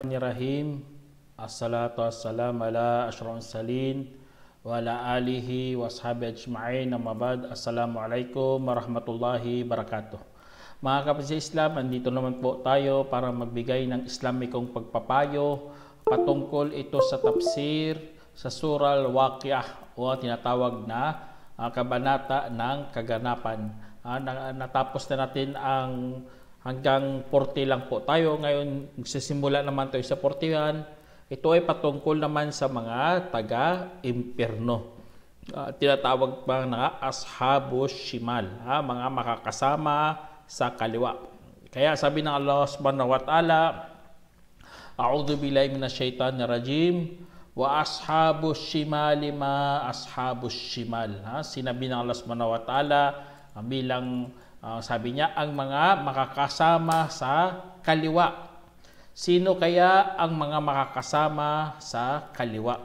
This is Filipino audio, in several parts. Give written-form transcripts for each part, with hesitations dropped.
Bismillahirrahmanirrahim. Assalatu wassalamu ala asyrafil mursalin wa ala alihi wa ashabihi ajma'in. Amma ba'd. Assalamualaikum warahmatullahi wabarakatuh. Mga kapatid sa Islam, andito naman po tayo para magbigay ng Islamikong pagpapayo patungkol ito sa tafsir sa surah Al-Waqiah o tinatawag na kabanata ng kaganapan. Natapos na natin ang hanggang 40 lang po tayo. Ngayon, magsisimula naman tayo sa 41. Ito ay patungkol naman sa mga taga-impyerno. Tinatawag pa na ashabus shimal, mga makakasama sa kaliwa. Kaya sabi ng Allah subhanahu wa ta'ala, A'udhu billahi minasyaitanir rajim, wa ashabus shimali ma ashabus shimal. Sinabi ng Allah subhanahu wa ta'ala bilang sabi niya, ang mga makakasama sa kaliwa. Sino kaya ang mga makakasama sa kaliwa?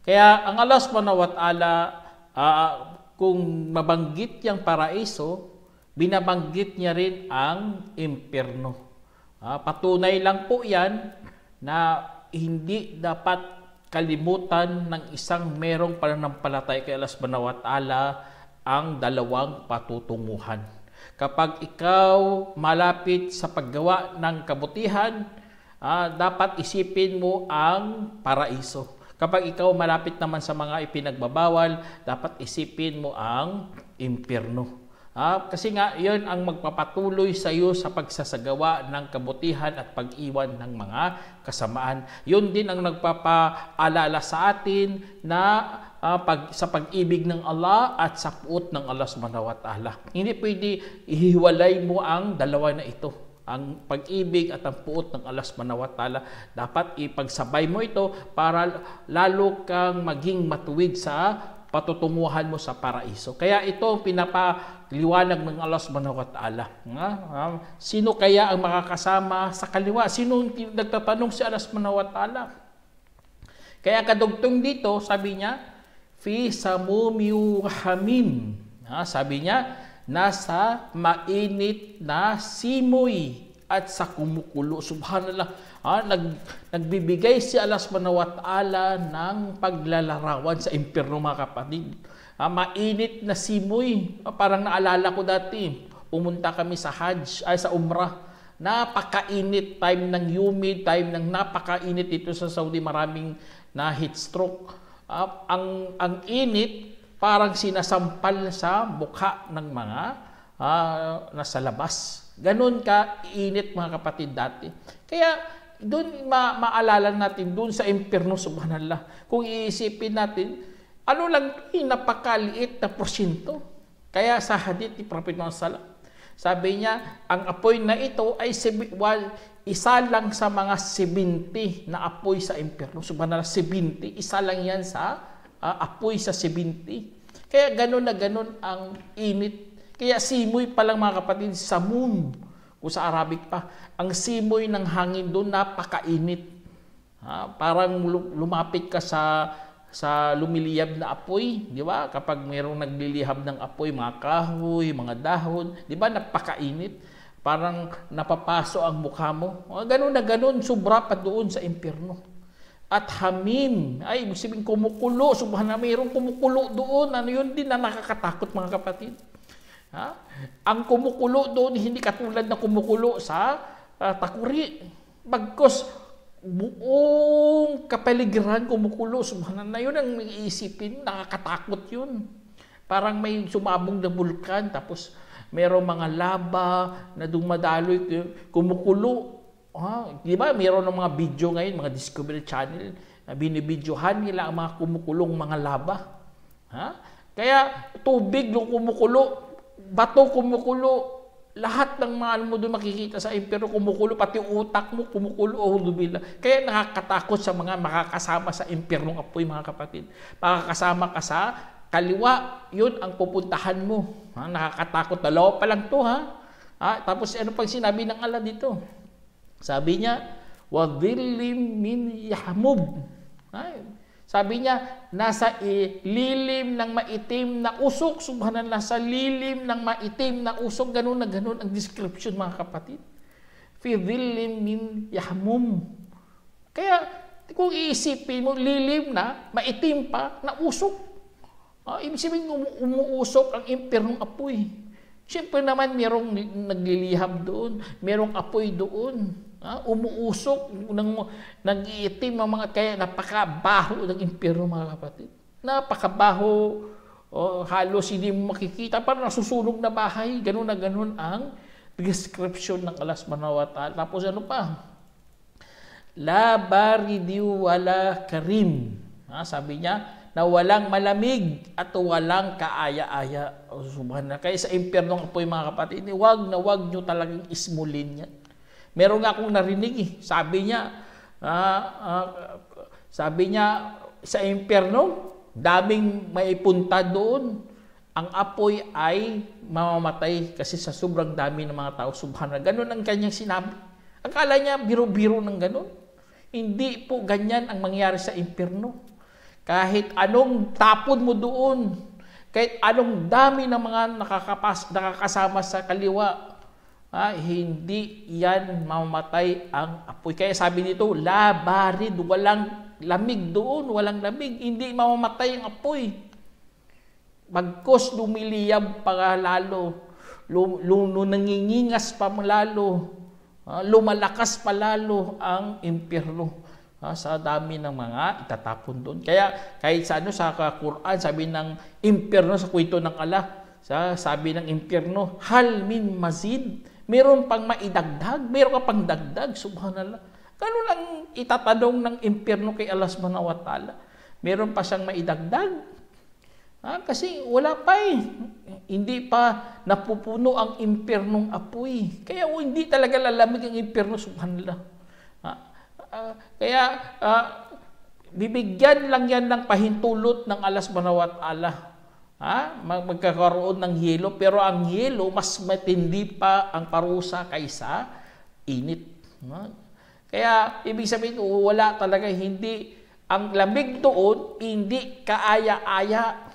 Kaya ang Allah subhanahu wa ta'ala, kung mabanggit yung paraiso, binabanggit niya rin ang impyerno. Patunay lang po yan na hindi dapat kalimutan ng isang merong pananampalataya kay Allah subhanahu wa ta'ala ang dalawang patutunguhan. Kapag ikaw malapit sa paggawa ng kabutihan, dapat isipin mo ang paraiso. Kapag ikaw malapit naman sa mga ipinagbabawal, dapat isipin mo ang impyerno. Kasi nga, yun ang magpapatuloy sa iyo sa pagsasagawa ng kabutihan at pag-iwan ng mga kasamaan. Yun din ang nagpapaalala sa atin na sa pag-ibig ng Allah at sa puot ng Allah subhanahu wa ta'ala. Hindi pwede ihiwalay mo ang dalawa na ito. Ang pag-ibig at ang puot ng Allah subhanahu wa ta'ala. Dapat ipagsabay mo ito para lalo kang maging matuwid sa patutunguhan mo sa paraiso. Kaya ito ang pinapaliwanag ng Allah subhanahu wa ta'ala. Sino kaya ang makakasama sa kaliwa? Sino nagtatanong si Allah subhanahu wa ta'ala? Kaya kadugtong dito, sabi niya, fi samumi hamim. Sabi niya, nasa mainit na simoy at sa kumukulo. Subhanallah. Nagbibigay si Allah subhanahu wa ta'ala ng paglalarawan sa impyerno, mga kapatid. Mainit na simoy. Parang naalala ko dati, pumunta kami sa Hajj, sa Umrah. Napakainit, time ng humid, time ng napakainit dito sa Saudi, maraming na heat stroke. Ang init, parang sinasampal sa mukha ng mga nasa labas. Ganon ka init, mga kapatid, dati. Kaya doon maalala natin, doon sa impyerno, subhanallah, kung iisipin natin, ano lang napakaliit na porsyento. Kaya sa hadith ni Prophet Muhammad, sabi niya, ang apoy na ito ay isa lang sa mga 70 na apoy sa impyerno. Subhanallah, 70. Isa lang yan sa apoy sa 70. Kaya gano'n na gano'n ang init. Kaya simoy pa lang, mga kapatid, samum. Kung sa Arabic pa, ang simoy ng hangin doon napakainit. Parang lumapit ka sa lumiliyab na apoy, di ba? Kapag mayroong naglilihab ng apoy, mga kahoy, mga dahon, di ba, napakainit. Parang napapaso ang mukha mo. Ganun na ganun, sobra pa doon sa impyerno. At hamim, ay ibig sabihin kumukulo. Subhanallah, mayroong kumukulo doon. Ano yun din na nakakatakot, mga kapatid. Ang kumukulo doon, hindi katulad na kumukulo sa takuri. Bagkos, buong kapaligiran kumukulo. Subhanallah, yun ang iisipin, nakakatakot yun. Parang may sumabog na bulkan, tapos mayroong mga lava na dumadaloy, kumukulo. Di ba, mayroon ng mga video ngayon, mga Discovery Channel, na binibidyohan nila ang mga kumukulong mga lava. Kaya tubig yung kumukulo, bato kumukulo, lahat ng mga mo doon makikita sa impyerno kumukulo, pati utak mo kumukulo. Kaya nakakatakot sa mga makakasama sa impyernong apoy, mga kapatid. Makakasama ka sa kaliwa, yun ang pupuntahan mo. Nakakatakot. Dalawa pa lang to, tapos ano pang sinabi ng Allah dito? Sabi niya, وَظِلِّمْ مِنْ يَحْمُبْ. Sabi niya, nasa lilim ng maitim na usok. Subhanallah, sa lilim ng maitim na usok. Ganun na ganun ang description, mga kapatid. Fi dhillin min yahmum. Kaya kung iisipin mo, lilim na, maitim pa, nausok. Ibig sabihin, umuusok ang impyernong apoy. Siyempre naman, merong nagliliham doon, merong apoy doon. Umuusok, nag-iitim ang mga, kaya napakabaho ng impyerno, mga kapatid. Napakabaho, halos hindi mo makikita, parang nasusunog na bahay, ganun na ganun ang description ng Allah subhanahu wa ta'ala. Tapos ano pa? La baridiu wala karim. Sabi niya, na walang malamig at walang kaaya-aya. Subhanallah. Kaya sa impyernong apoy, mga kapatid, wag nyo talagang ismulin yan. Meron nga akong narinig Sabi niya sa impyerno, daming maipunta doon. Ang apoy ay mamamatay kasi sa sobrang dami ng mga tao. Subhanallah. Ganun ang kanyang sinabi. Akala niya biro-biro ng ganun. Hindi po ganyan ang mangyari sa impyerno. Kahit anong tapon mo doon, kahit anong dami ng mga nakakasama sa kaliwa, hindi yan mamamatay ang apoy. Kaya sabi nito, la barid, walang lamig doon, walang lamig, hindi mamamatay ang apoy. Bagkos lumiliyab pa lalo, nangingingas pa lalo, lumalakas pa lalo ang impyerno. Sa dami ng mga itatapon doon. Kaya kahit sa Quran, sabi ng impyerno sa kwento ng Allah, sabi ng impyerno, hal min mazid, meron pang maidagdag, meron ka pang dagdag, subhanallah. Ganun ang itatanong ng impyerno kay Allah subhanahu wa ta'ala. Meron pa siyang maidagdag. Kasi wala pa Hindi pa napupuno ang impyernong apoy. Kaya hindi talaga lalamig ang impyerno, subhanallah. Kaya bibigyan lang yan ng pahintulot ng Allah subhanahu wa ta'ala. Magkakaroon ng yelo, pero ang yelo mas matindi pa ang parusa kaysa init. Kaya ibig sabihin, wala talaga, hindi ang lamig doon, hindi kaaya-aya.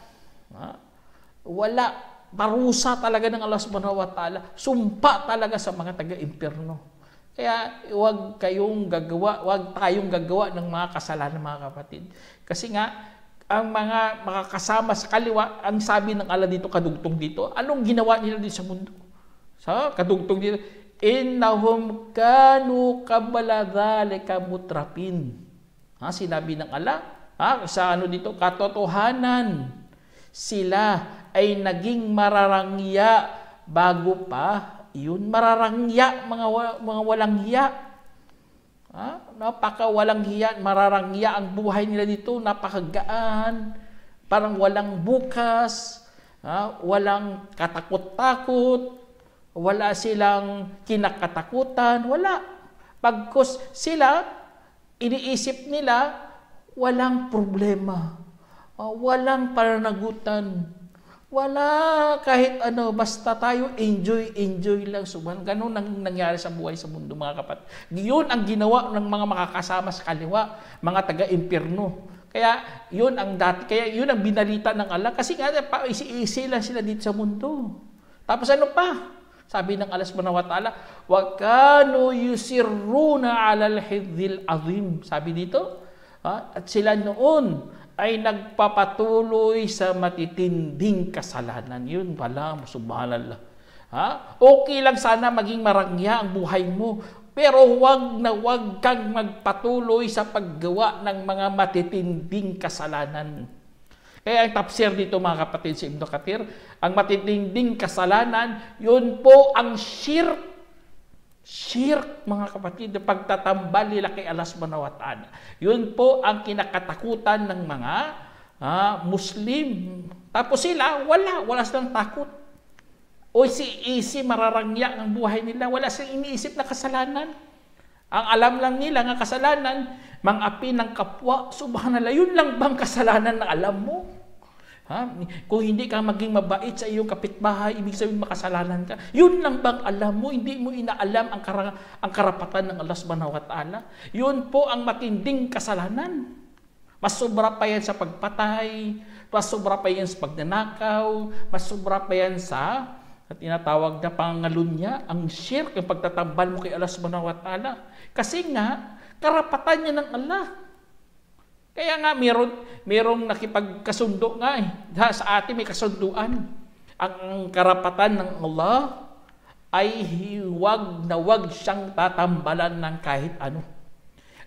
Wala, parusa talaga ng Allah subhanahu wa ta'ala. Sumpa talaga sa mga taga-impyerno. Kaya huwag tayong gagawa ng mga kasalanan, mga kapatid. Kasi nga, ang mga makakasama sa kaliwa, ang sabi ng Allah dito, kadugtong dito, anong ginawa nila dito sa mundo? Kadugtong dito, innahum kanu qabla dhalika mutrapin. Sinabi ng Allah, sa dito, katotohanan, sila ay naging mararangya bago pa yun, mararangya, mga walang hiya. Napaka walang hiya, mararangya ang buhay nila dito, napakagaan, parang walang bukas, walang katakot-takot, wala silang kinakatakutan, wala. Pagkos sila, iniisip nila, walang problema, walang pananagutan, wala kahit basta tayo enjoy lang. Ganun ang nangyari sa buhay sa mundo, mga kapatid. Yun ang ginawa ng mga makakasama sa kaliwa, mga taga-impyerno. Kaya yun ang binalita ng Allah, kasi nga isi-isi lang sila dito sa mundo. Tapos ano pa? Sabi ng Allah subhanahu wa ta'ala, wa kanu yusirruna 'alal hidhil azim. Sabi dito, at sila noon ay nagpapatuloy sa matitinding kasalanan. Yun pala, subhanallah. Okay lang sana maging marangya ang buhay mo, pero huwag kang magpatuloy sa paggawa ng mga matitinding kasalanan. Kaya ang tafsir dito, mga kapatid, si Ibn Kathir, ang matitinding kasalanan, yun po ang shirk. Shirk, mga kapatid, pagtatambal nila kay Allah subhanahu wa ta'ala. Yun po ang kinakatakutan ng mga Muslim. Tapos sila, wala silang takot. O easy mararangya ang buhay nila. Wala silang iniisip na kasalanan. Ang alam lang nila ng kasalanan, mang-api ng kapwa. Subhanallah, yun lang bang kasalanan na alam mo? Kung hindi ka maging mabait sa iyong kapitbahay, ibig sabihin makasalanan ka. Yun lang bang alam mo? Hindi mo inaalam ang karapatan ng Allah subhanahu wa ta'ala. Yun po ang matinding kasalanan. Mas sobra pa yan sa pagpatay, mas sobra pa yan sa pagnanakaw, mas sobra pa yan sa tinatawag na pangalunya, ang shirk, ang pagtatambal mo kay Allah subhanahu wa ta'ala. Kasi nga, Karapatan niya ng Allah. Kaya nga merong nakipagkasundo nga sa atin may kasunduan. Ang karapatan ng Allah ay huwag na huwag siyang tatambalan ng kahit ano.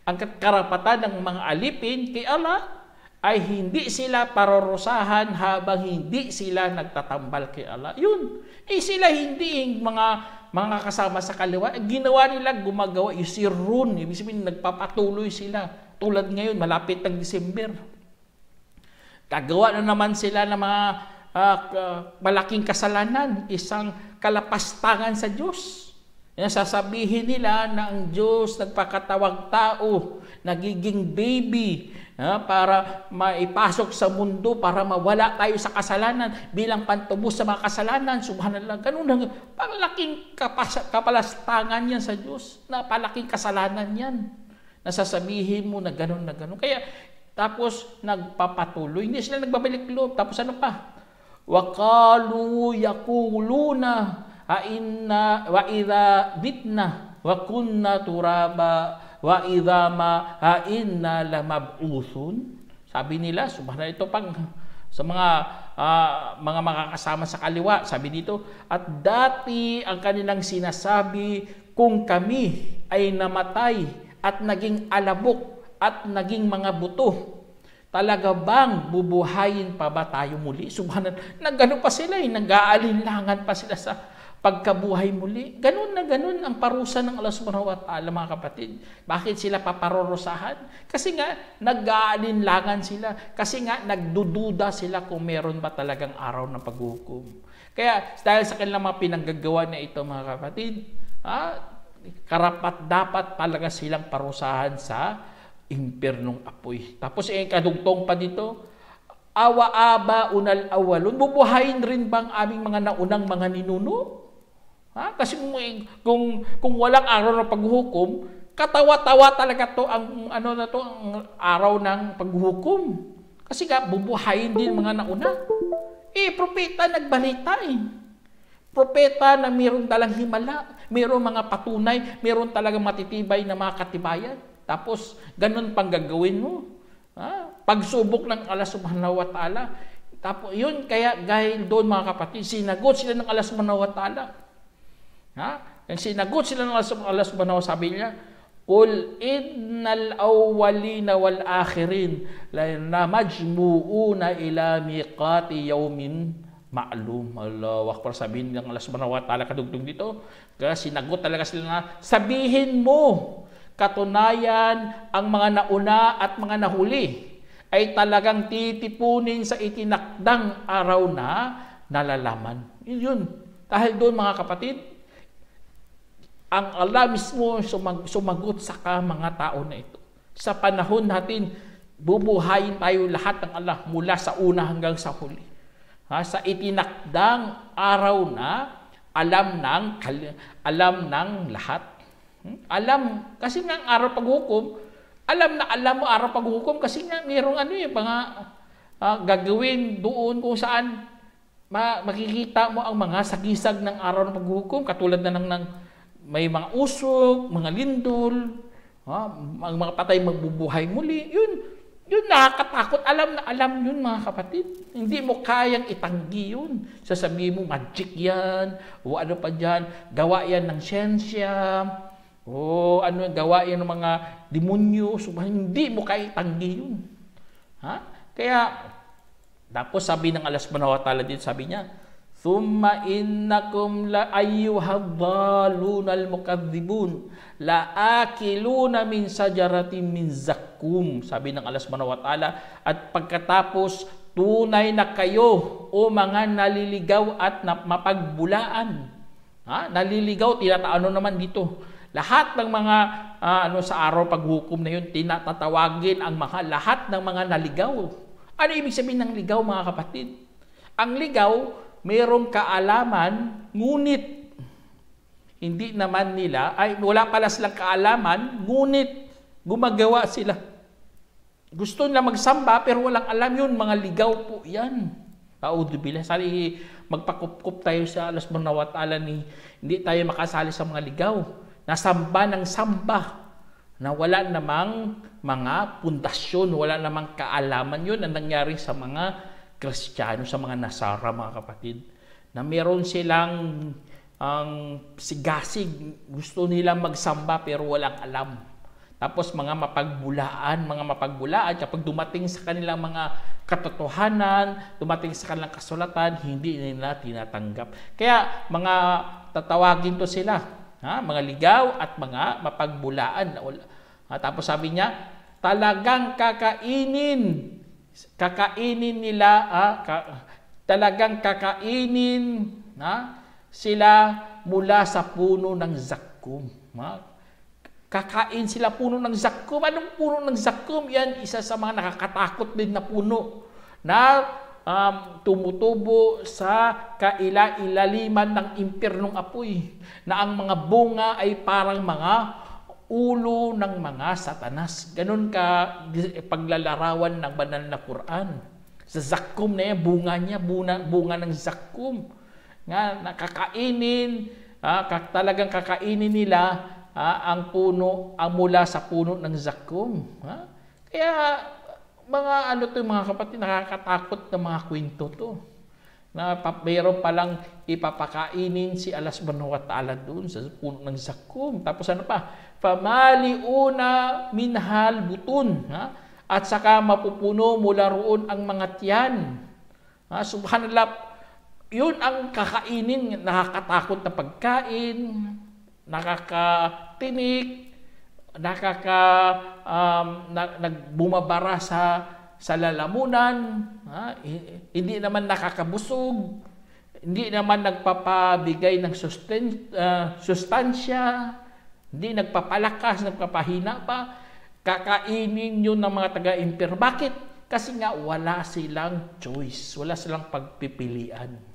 Ang karapatan ng mga alipin kay Allah ay hindi sila parorosahan habang hindi sila nagtatambal kay Allah. Yun. Sila hindi yung mga kasama sa kaliwa. Ginawa nila, gumagawa, yusirun. Ibig sabihin, nagpapatuloy sila. Tulad ngayon, malapit ng December. Gagawa na naman sila ng mga malaking kasalanan, isang kalapastangan sa Diyos. Sasabihin nila na ang Diyos nagpakatawag tao, nagiging baby, para maipasok sa mundo, para mawala tayo sa kasalanan bilang pantubos sa mga kasalanan. Subhanallah, ganun na. Palaking kapalastangan yan sa Diyos. Napalaking kasalanan yan. Nasasabihin mo na ganun na ganun. Kaya, tapos nagpapatuloy. Hindi sila nagbabalik loob. Tapos ano pa? وَقَالُوا يَقُولُونَ أَإِنَّا وَإِذَا بِتْنَا وَكُنَّا تُرَابًا وَإِذَا مَا أَإِنَّا لَمَبْعُوثُونَ. Sabi nila, subhanallah, ito pang sa mga makakasama sa kaliwa, sabi dito, at dati ang kanilang sinasabi, kung kami ay namatay at naging alabok at naging mga buto, talaga bang bubuhayin pa ba tayo muli? Subhanallah, nagano pa sila nag-aalinlangan pa sila sa pagkabuhay muli. Ganun na ganun ang parusa ng Allah subhanahu wa ta'ala, mga kapatid. Bakit sila paparorosahan? Kasi nga, nag-aalinlangan sila. Kasi nga, nagdududa sila kung meron ba talagang araw ng paghuhukom. Kaya, dahil sa kanilang mga pinanggagawa na ito, mga kapatid, karapat dapat talaga silang parusahan sa impernong apoy. Tapos kadugtong pa dito, awa-aba unal awalun, bubuhayin rin bang aming mga naunang mga ninuno? Kasi kung walang araw ng paghuhukom, katawa-tawa talaga to ang ang araw ng paghuhukom. Kasi nga bubuhayin din mga nauna. Propeta nagbalita Propeta na mayroong dalang himala, mayroong mga patunay, mayroong talagang matitibay na mga katibayan. Tapos, ganun pang gagawin mo. Pagsubok ng Allah subhanahu wa ta'ala. Tapos, yun, kaya dahil doon mga kapatid, sinagot sila ng Allah subhanahu wa ta'ala. Sinagot sila ng Allah subhanahu wa ta'ala, sabi niya, Qul innal awwalina wal akhirin la majmu'una ila miqati yawmin ma'lum. Allahu akbar, sabihin ng Allah subhanahu wa ta'ala kadugtong dito. Kaya sinagot talaga sila na, sabihin mo, katunayan, ang mga nauna at mga nahuli ay talagang titipunin sa itinakdang araw na nalalaman. Yun. Dahil doon mga kapatid, ang Allah mismo sumagot sa mga tao na ito. Sa panahon natin, bubuhayin tayo lahat ng Allah mula sa una hanggang sa huli. Sa itinakdang araw na alam ng lahat. Alam, kasi nga ang araw paghukom, alam mo araw paghukom kasi nga mayroong mga gagawin doon kung saan makikita mo ang mga sagisag ng araw ng paghukom, katulad na ng may mga usok, mga lindol, ang mga patay magbubuhay muli. Yun nakakatakot. Alam yun mga kapatid. Hindi mo kayang itanggi yun. Sasabihin mo magic yan, o ano pa dyan, gawa yan ng siyensya, gawa yan ng mga demonyo. Hindi mo kaya itanggi yun. Kaya, tapos sabi ng Allah subhanahu wa ta'ala din, sabi niya, Thumma innakum la ayyuhadhaluna al-mukadzibun la akiluna min sajaratin min zakkum. Sabi ng Allah subhanahu wa ta'ala, at pagkatapos tunay na kayo o mga naliligaw at mapagbulaan. Naliligaw, tinataano naman dito. Lahat ng mga sa araw paghukom na yun, tinatatawagin ang lahat ng mga naligaw. Ano ibig sabihin ng ligaw, mga kapatid? Ang ligaw, mayroong kaalaman, ngunit hindi naman nila, wala pala silang kaalaman, ngunit gumagawa sila. Gusto nila magsamba, pero walang alam yun, mga ligaw po yan. Audubillah, sali magpakup-kup tayo sa Allah subhanahu wa ta'ala, hindi tayo makasali sa mga ligaw. Nasamba ng samba. na wala namang mga pundasyon, wala namang kaalaman yun na nangyari sa mga Kristiyano, sa mga Nasara, mga kapatid. Na meron silang sigasig, gusto nilang magsamba pero walang alam. Tapos mga mapagbulaan, kapag dumating sa kanilang mga katotohanan, dumating sa kanilang kasulatan, hindi nila tinatanggap. Kaya mga tatawagin to sila, mga ligaw at mga mapagbulaan. Tapos sabi niya, talagang kakainin sila mula sa puno ng zakkum. Kakain sila puno ng zakkum. Anong puno ng zakkum? Yan, isa sa mga nakakatakot din na puno na tumutubo sa kaila-ilaliman ng impyernong apoy, na ang mga bunga ay parang mga ulo ng mga satanas. Ganun ka paglalarawan ng banal na Quran. Sa zakkum na yan, bunga niya, bunga ng zakkum. Nga, nakakainin, talagang kakainin nila ang puno, ang mula sa puno ng zakkum. Kaya mga kapatid, nakakatakot na mga kwento to. Na mayroon palang ipapakainin si Allah subhanahu wa ta'ala doon sa puno ng zakkum. Tapos ano pa? Famaliuna minhal butun. At saka mapupuno mula roon ang mga tiyan. Subhanallah, yun ang kakainin, nakakatakot na pagkain, nakakatinik, nagbumabara sa lalamunan, hindi naman nakakabusog, hindi naman nagpapabigay ng sustansya, hindi nagpapalakas, nagpapahina pa. Kakainin yun ng mga taga-impyerno. Bakit? Kasi nga wala silang choice, wala silang pagpipilian.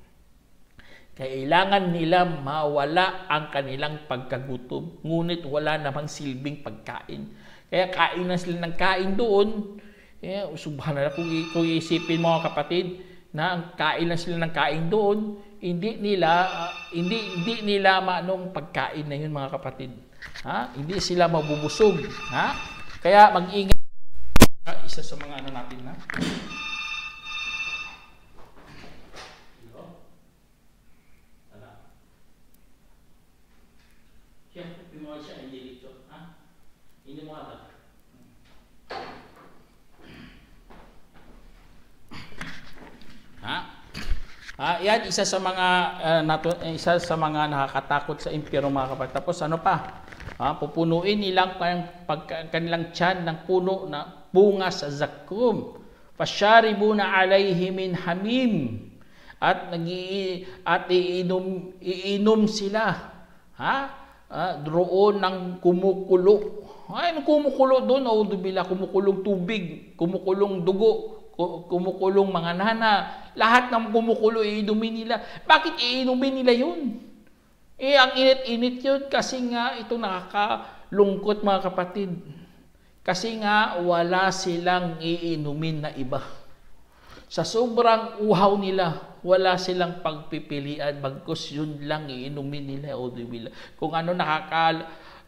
Kailangan nila mawala ang kanilang pagkagutom, ngunit wala namang silbing pagkain. Kaya kain na sila ng kain doon. Subhanallah, kung iisipin mo mga kapatid, na ang kain na sila ng kain doon, hindi nila maanong pagkain na yun mga kapatid. Hindi sila mabubusog. Kaya mag-ingat. Isa sa mga natin na. Yan isa sa mga nakakatakot sa impyerno mga kapatid. Tapos ano pa? Pupunuin nilang kanilang tiyan ng puno na bunga sa zakkum. Fasharibuna alayhi min hamim. At iinom sila. Doon ng kumukulo. Anong kumukulo doon? Audubila, kumukulong tubig, kumukulong dugo, kumukulong mga nana. Lahat ng kumukulo, iinumin nila. Bakit iinumin nila yun? Ang init-init yun kasi nga ito nakakalungkot mga kapatid. Kasi nga wala silang iinumin na iba. Sa sobrang uhaw nila, wala silang pagpipilian, bagkus yun lang iinumin nila. Kung ano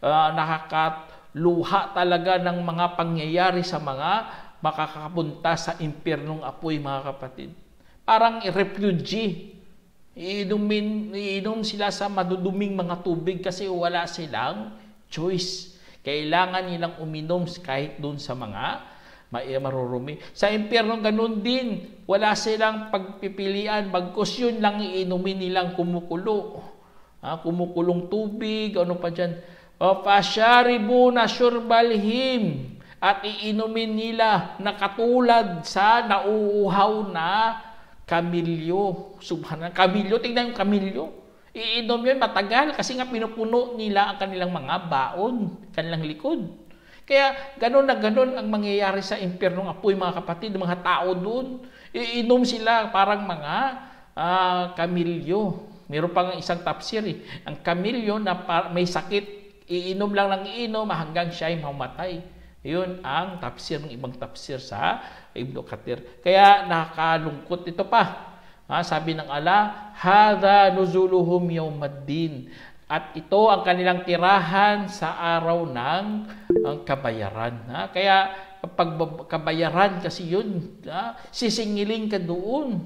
nakakaluha talaga ng mga pangyayari sa mga makakapunta sa impyernong apoy mga kapatid. Parang refugee. Iinom sila sa maduduming mga tubig kasi wala silang choice. Kailangan nilang uminom kahit doon sa mga marurumi. Sa impyerno ganun din, wala silang pagpipilian, bagkus yun lang iinumin nilang kumukulo. Kumukulong tubig, ano pa dyan. Fasharibuna syurbalhim. At iinumin nila na katulad sa nauuhaw na kamilyo. Subhanallah. Kamilyo, tingnan yung kamilyo. Iinom yun matagal kasi nga pinupuno nila ang kanilang mga baon, kanilang likod. Kaya ganun na ganun ang mangyayari sa impyernong apoy mga kapatid, mga tao doon. Iinom sila parang mga kamilyo. Meron pang isang tafsir Ang kamilyo na may sakit, iinom lang ng iinom hanggang siya ay mamatay. Yun ang tafsir ng ibang tafsir sa Ibn Kathir. Kaya nakakalungkot ito pa. Sabi ng Allah, hadha nuzuluhum yawmaddin. At ito ang kanilang tirahan sa araw ng kabayaran. Kaya kapag kabayaran kasi yun, sisingiling ka doon.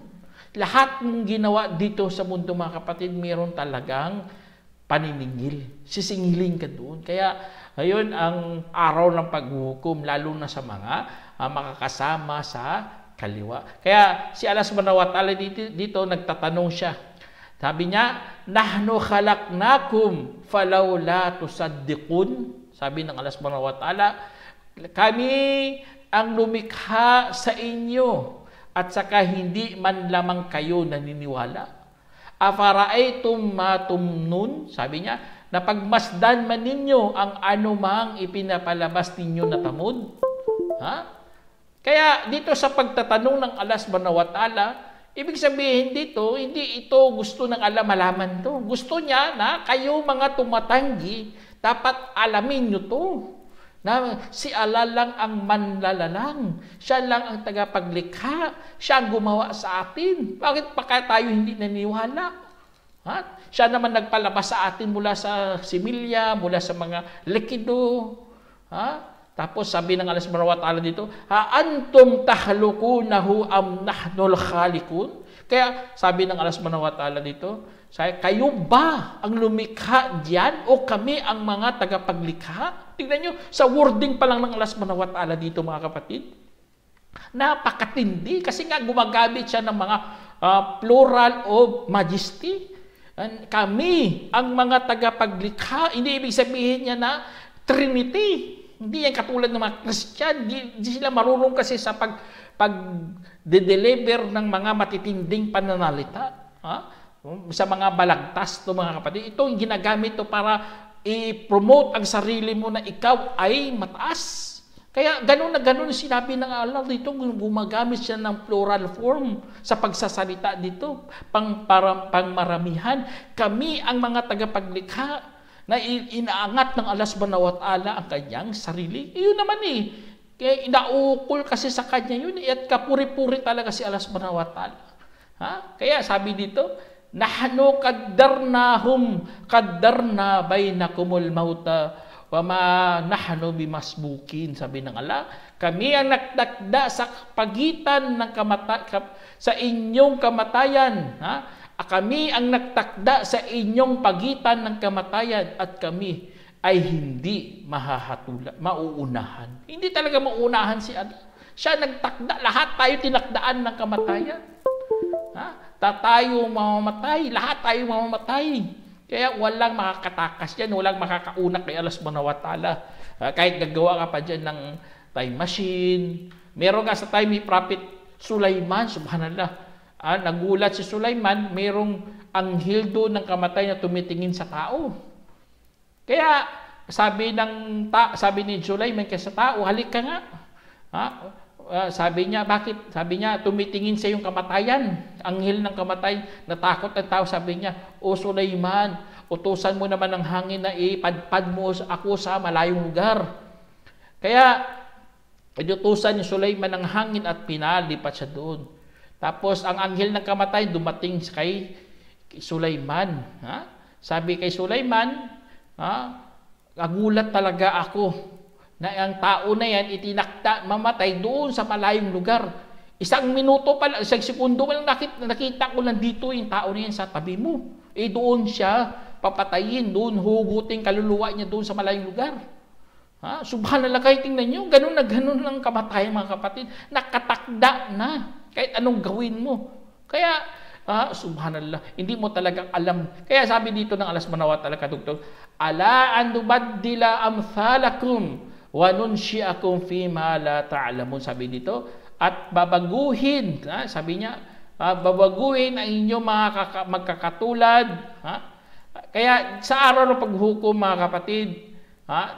Lahat ng ginawa dito sa mundo mga kapatid, mayroon talagang paniningil. Sisingiling ka doon. Kaya ayun ang araw ng paghuhukom, lalo na sa mga makakasama sa kaliwa. Kaya si Allah subhanahu wa ta'ala dito nagtatanong siya. Sabi niya, nahnu khalaqnakum falawla tusaddiqun. Sabi ng Allah subhanahu wa ta'ala, kami ang lumikha sa inyo at saka hindi man lamang kayo naniniwala. Afara'aytum ma tumnun. Sabi niya, napagmasdan man ninyo ang anumang ipinapalabas ninyo na tamod. Kaya dito sa pagtatanong ng Allah subhanahu wa ta'ala, ibig sabihin dito, hindi ito gusto ng Allah malaman to. Gusto niya na kayo mga tumatanggi, dapat alamin nyo to. Na si Allah lang ang manlalalang. Siya lang ang tagapaglikha. Siya ang gumawa sa atin. Bakit pa kaya tayo hindi naniwala? Siya naman nagpalabas sa atin mula sa similya, mula sa mga likido. Tapos sabi ng Allah subhanahu wa ta'ala dito, ha antum tahlukunahu am nahnul khaliqun? Kaya sabi ng Allah subhanahu wa ta'ala dito, kayo ba ang lumikha diyan o kami ang mga tagapaglikha? Tingnan nyo, sa wording pa lang ng Allah subhanahu wa ta'ala dito mga kapatid, napakatindi kasi nga gumagamit siya ng mga plural o majesty. Kami ang mga tagapaglikha, hindi ibig sabihin niya na Trinity. Hindi yan katulad ng mga Christian. Di sila marunong kasi sa pag-deliver ng mga matitinding pananalita. Sa mga balagtas to mga kapatid. Ito yung ginagamit to para i-promote ang sarili mo na ikaw ay mataas. Kaya ganun na ganun sinabi ng Allah dito. Gumagamit siya ng plural form sa pagsasalita dito. Pangmaramihan. Kami ang mga tagapaglikha na inaangat ng Allah subhanahu wa ta'ala ang kanyang sarili. Iyon naman kaya inaukol kasi sa kanya yun at kapuri-puri talaga si Allah subhanahu wa ta'ala. Kaya sabi dito, nahnu qaddarna bainakumul mauta wa ma nahnu bimasbukin. Sabi ng Allah, kami ang nagtakda sa pagitan ng sa inyong kamatayan. Kami ang nagtakda sa inyong pagitan ng kamatayan at kami ay hindi mauunahan. Hindi talaga mauunahan si Allah. Siya nagtakda. Lahat tayo tinakdaan ng kamatayan. Tayo mamamatay. Lahat tayo mamamatay. Kaya walang makakatakas yan. Walang makakauna kay Allah subhanahu wa ta'ala. Kahit gagawa ka pa dyan ng time machine. Meron nga sa time ni Prophet Sulaiman, subhanallah. Nagulat si Sulaiman, mayroong anghel doon ng kamatay na tumitingin sa tao. Kaya sabi ni Sulaiman kay sa tao, halik ka nga. Sabi niya, bakit? Sabi niya, tumitingin sa iyong kamatayan. Anghel ng kamatay, natakot ang tao. Sabi niya, O Sulaiman, utusan mo naman ng hangin na ipadpad mo ako sa malayong lugar. Kaya, inutusan ni Sulaiman ng hangin at pinalipat siya doon. Tapos, ang anghel ng kamatay dumating kay Sulaiman. Sabi kay Sulaiman, nagulat talaga ako na ang tao na yan itinakda mamatay doon sa malayong lugar. Isang minuto pa lang, isang segundo pa lang nakita ko lang dito yung tao na yan sa tabi mo. Doon siya papatayin, doon hugutin kaluluwa niya doon sa malayong lugar. Subhanallah, kayo tingnan nyo, ganun na ganun lang kamatayan mga kapatid. Nakatakda na. Kahit anong gawin mo. Kaya, subhanallah, hindi mo talagang alam. Kaya sabi dito ng Allah subhanahu wa ta'ala kadugtong, ala an tubaddila amthalakum wa nunshi'akum fima la ta'lamun. Sabi dito, at babaguhin, sabi niya, babaguhin ang inyong mga magkakatulad. Kaya sa araw ng paghukom mga kapatid,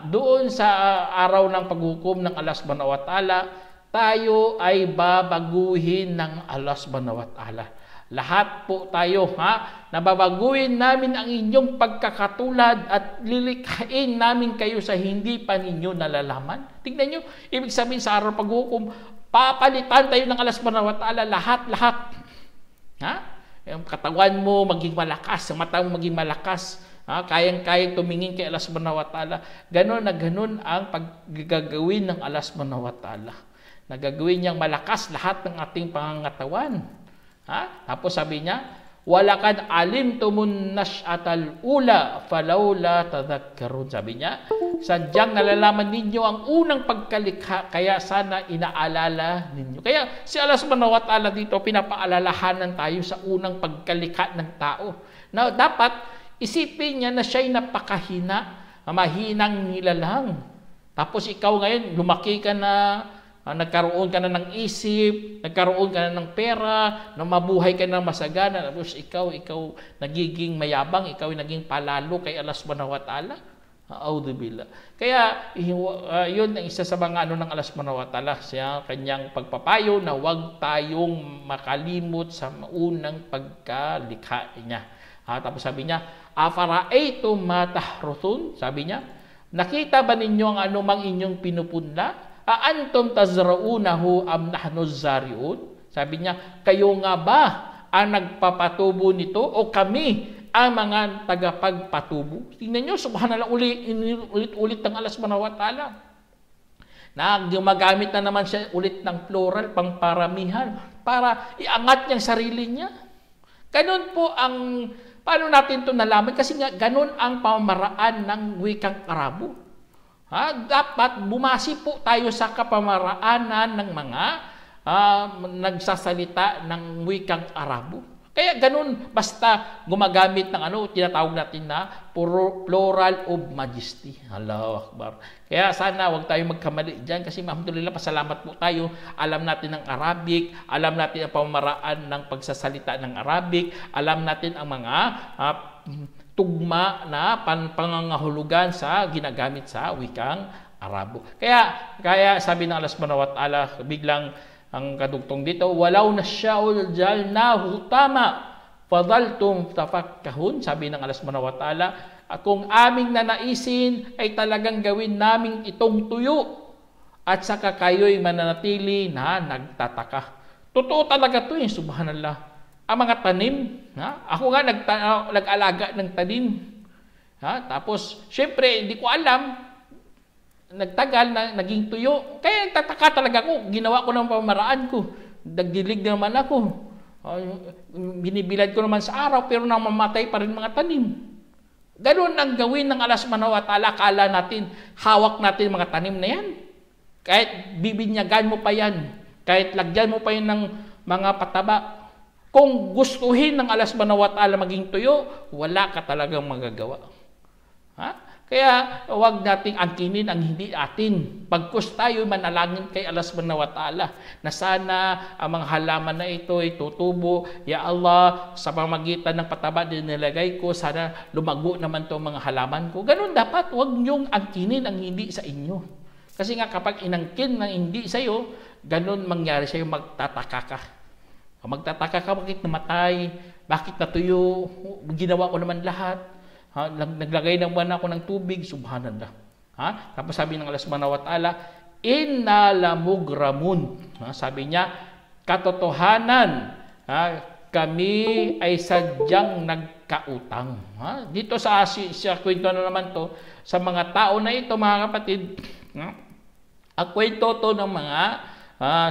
doon sa araw ng paghukom ng Allah subhanahu wa ta'ala, tayo ay babaguhin ng Allah subhanahu wa ta'ala. Lahat po tayo, nababaguhin namin ang inyong pagkakatulad at lilikhain namin kayo sa hindi pa ninyo nalalaman. Tingnan nyo, ibig sabihin sa araw paghukom, papalitan tayo ng Allah subhanahu wa ta'ala lahat-lahat. Yung katawan mo maging malakas, ang mata mo maging malakas, Kayang-kayang tumingin kay Allah subhanahu wa ta'ala. Ganon na ganon ang paggagawin ng Allah subhanahu wa ta'ala. Nagagawin niyang malakas lahat ng ating pangangatawan. Tapos sabi niya, walakad alimtumun nash'atal ula falawla tadhakkarun. Sabi niya, sadyang nalalaman ninyo ang unang pagkalikha, kaya sana inaalala ninyo. Kaya si Allah subhanahu wa ta'ala dito, pinapaalalahanan tayo sa unang pagkalikha ng tao. Now, dapat isipin niya na siya'y napakahina, mahinang nilalang. Tapos ikaw ngayon, lumaki ka na, nagkaroon ka na ng isip, nagkaroon ka na ng pera, na mabuhay ka na masagana, tapos ikaw nagiging mayabang, ikaw naging palalo kay Allah subhanahu wa ta'ala. A'udzubillah. Kaya yun ang isa sa mga ng Allah subhanahu wa ta'ala, siya kanyang pagpapayo na huwag tayong makalimot sa unang pagkalikha niya. Tapos sabi niya, afara'aytum ma tahruthun? Sabi niya, nakita ba ninyo ang anumang inyong pinupunla? Aantum tazra'unahu am nahnu zari'un? Sabi niya, kayo nga ba ang nagpapatubo nito o kami ang mga tagapagpatubo? Tingnan niyo, subhanallah, ulit-ulit ng Allah subhanahu wa ta'ala. Gumagamit na naman siya ulit ng plural, pang paramihan, para iangat niyang sarili niya. Ganun po ang, paano natin ito nalaman? Kasi nga, ganun ang pamamaraan ng wikang Arabo. Dapat bumasi po tayo sa kapamaraanan ng mga nagsasalita ng wikang Arabo. Kaya ganun, basta gumagamit ng tinatawag natin na plural of majesty. Allahu Akbar. Kaya sana wag tayo magkamali dyan kasi alhamdulillah, pasalamat po tayo. Alam natin ang Arabic, alam natin ang pamamaraan ng pagsasalita ng Arabic, alam natin ang mga tugma na pangangahulugan sa ginagamit sa wikang Arabo. Kaya sabi ng Allah subhanahu wa ta'ala, biglang ang kadugtong dito, walaw nasya'ul jalnahu tama fadaltum tafakkahun. Sabi ng Allah subhanahu wa ta'ala, kung aming nanaisin ay talagang gawin naming itong tuyo at saka kayo'y mananatili na nagtataka. Totoo talaga ito subhanallah. Ang mga tanim, ako nga nag-alaga ng tanim. Tapos, syempre, hindi ko alam, nagtagal na naging tuyo. Kaya nagtataka talaga ako, ginawa ko ng pamaraan ko. Nagdilig naman ako. Binibilad ko naman sa araw, pero namamatay pa rin mga tanim. Ganun ang gawin ng Allah subhanahu wa ta'ala. Akala natin, hawak natin mga tanim na yan. Kahit bibinyagan mo pa yan, kahit lagyan mo pa yan ng mga pataba, kung gustuhin ng Allah subhanahu wa ta'ala maging tuyo, wala ka talagang magagawa. Kaya huwag nating angkinin ang hindi atin. Pagkus tayo manalangin kay Allah subhanahu wa ta'ala na sana ang mga halaman na ito ay tutubo. Ya Allah, sa pamagitan ng pataba din nilagay ko, sana lumago naman itong mga halaman ko. Ganun dapat, huwag niyong angkinin ang hindi sa inyo. Kasi nga kapag inangkin ng hindi sa iyo, ganun mangyari sa'yo, magtataka ka. Magtataka ka, bakit namatay? Bakit natuyo? Ginawa ko naman lahat. Naglagay naman ako ng tubig. Subhanallah. Tapos sabi ng Allah subhanahu wa ta'ala, inna lamugramun. Sabi niya, katotohanan, kami ay sadyang nagkautang. Dito sa kwento na naman to, sa mga tao na ito, mga kapatid, ang kwento to ng mga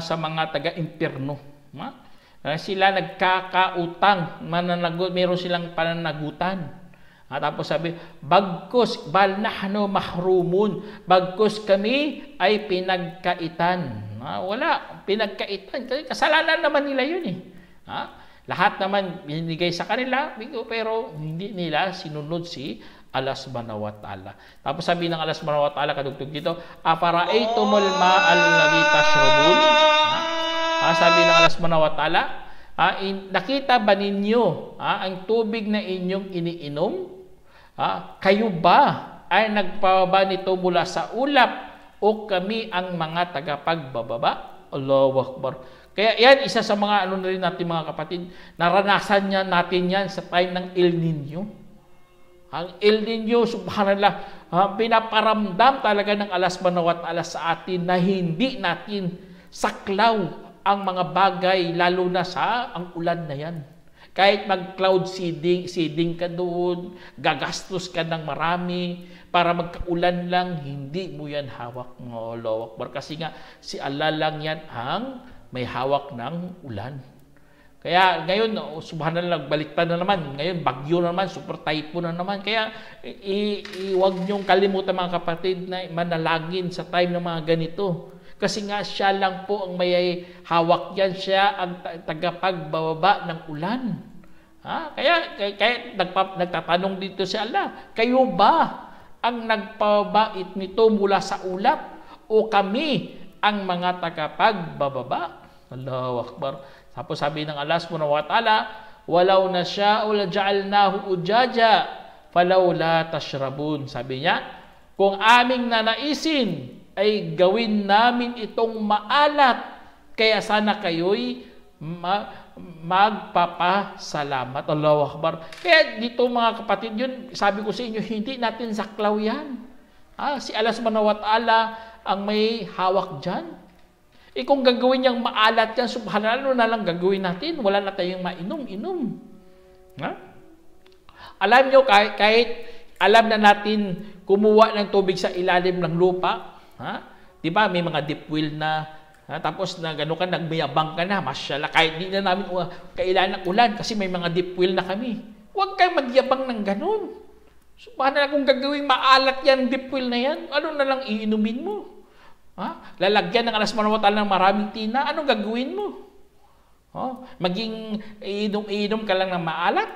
sa mga taga-impyerno. Sila nagkakautang, meron silang pananagutan. Tapos sabi, bagkus bal nahnu mahrumun, bagkus kami ay pinagkaitan. Wala, pinagkaitan. Kasalanan naman nila yun Lahat naman binigay sa kanila, pero hindi nila sinunod si Allah subhanahu wa ta'ala. Tapos sabi ng Allah subhanahu wa ta'ala, kadugtog dito, afara'aytumul ma'al ladhi tashrabun? Sabi ng Allah subhanahu wa ta'ala, nakita ba ninyo ang tubig na inyong iniinom? Kayo ba ay nagpababa nito mula sa ulap o kami ang mga tagapagbababa? Allahu Akbar. Kaya yan, isa sa mga na rin natin mga kapatid, naranasan natin yan sa time ng El Nino. Ang El Nino, subhanallah, pinaparamdam talaga ng Allah subhanahu wa ta'ala sa atin na hindi natin saklaw ang mga bagay, lalo na sa ang ulan na yan. Kahit mag-cloud seeding ka doon, gagastos ka ng marami para magkaulan lang, hindi mo yan hawak ng Allahu Akbar. Kasi nga, si Allah lang yan ang may hawak ng ulan. Kaya ngayon, subhanallah, baliktad na naman. Ngayon, bagyo na naman, super typhoon na naman. Kaya, huwag niyong kalimutan mga kapatid na manalangin sa time ng mga ganito. Kasi nga, siya lang po ang may hawak yan. Siya ang tagapagbababa ng ulan. Kaya nagtatanong dito si Allah, kayo ba ang nagpabait nito mula sa ulap? O kami ang mga tagapagbababa? Allahu Akbar. Tapos sabi ng Allah subhanahu wa ta'ala, "Walau nasya'u laja'alnahu ujaja, falawla tashrabun." Sabi niya, kung aming nanaisin ay gawin namin itong maalat, kaya sana kayo'y magpapasalamat. Allahu Akbar. Kaya dito mga kapatid, yun, sabi ko sa inyo, hindi natin saklaw yan. Si Allah subhanahu wa ta'ala ang may hawak dyan. Kung gagawin niyang maalat yan, subhanallah, ano na lang gagawin natin? Wala na tayong mainom-inom. Alam nyo, kahit alam na natin kumuha ng tubig sa ilalim ng lupa, di ba, may mga deep well na, tapos na gano'n ka, nagmayabang ka na, masyala, kahit di na namin kailangan ng ulan kasi may mga deep well na kami. Huwag kang magyabang ng gano'n. Subhanallah, kung gagawin maalat yan, deep well na yan, ano na lang iinumin mo? Lalagyan ng Allah subhanahu wa ta'ala ng maraming tina, anong gagawin mo? Maging iinom ka lang ng maalat?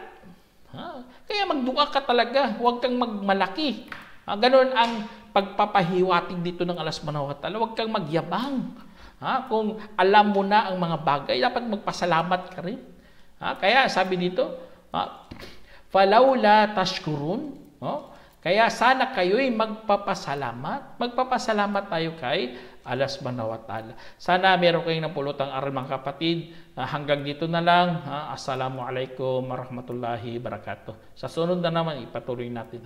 Kaya magdua ka talaga, huwag kang magmalaki. Ganon ang pagpapahiwatig dito ng Allah subhanahu wa ta'ala, huwag kang magyabang. Kung alam mo na ang mga bagay, dapat magpasalamat ka rin. Kaya sabi dito, "Falawla tashkurun." Kaya sana kayo'y magpapasalamat. Magpapasalamat tayo kay Allah subhanahu wa ta'ala. Sana meron kayong napulutang aral mga kapatid. Hanggang dito na lang. Assalamualaikum warahmatullahi wabarakatuh. Sa sunod na naman, ipatuloy natin.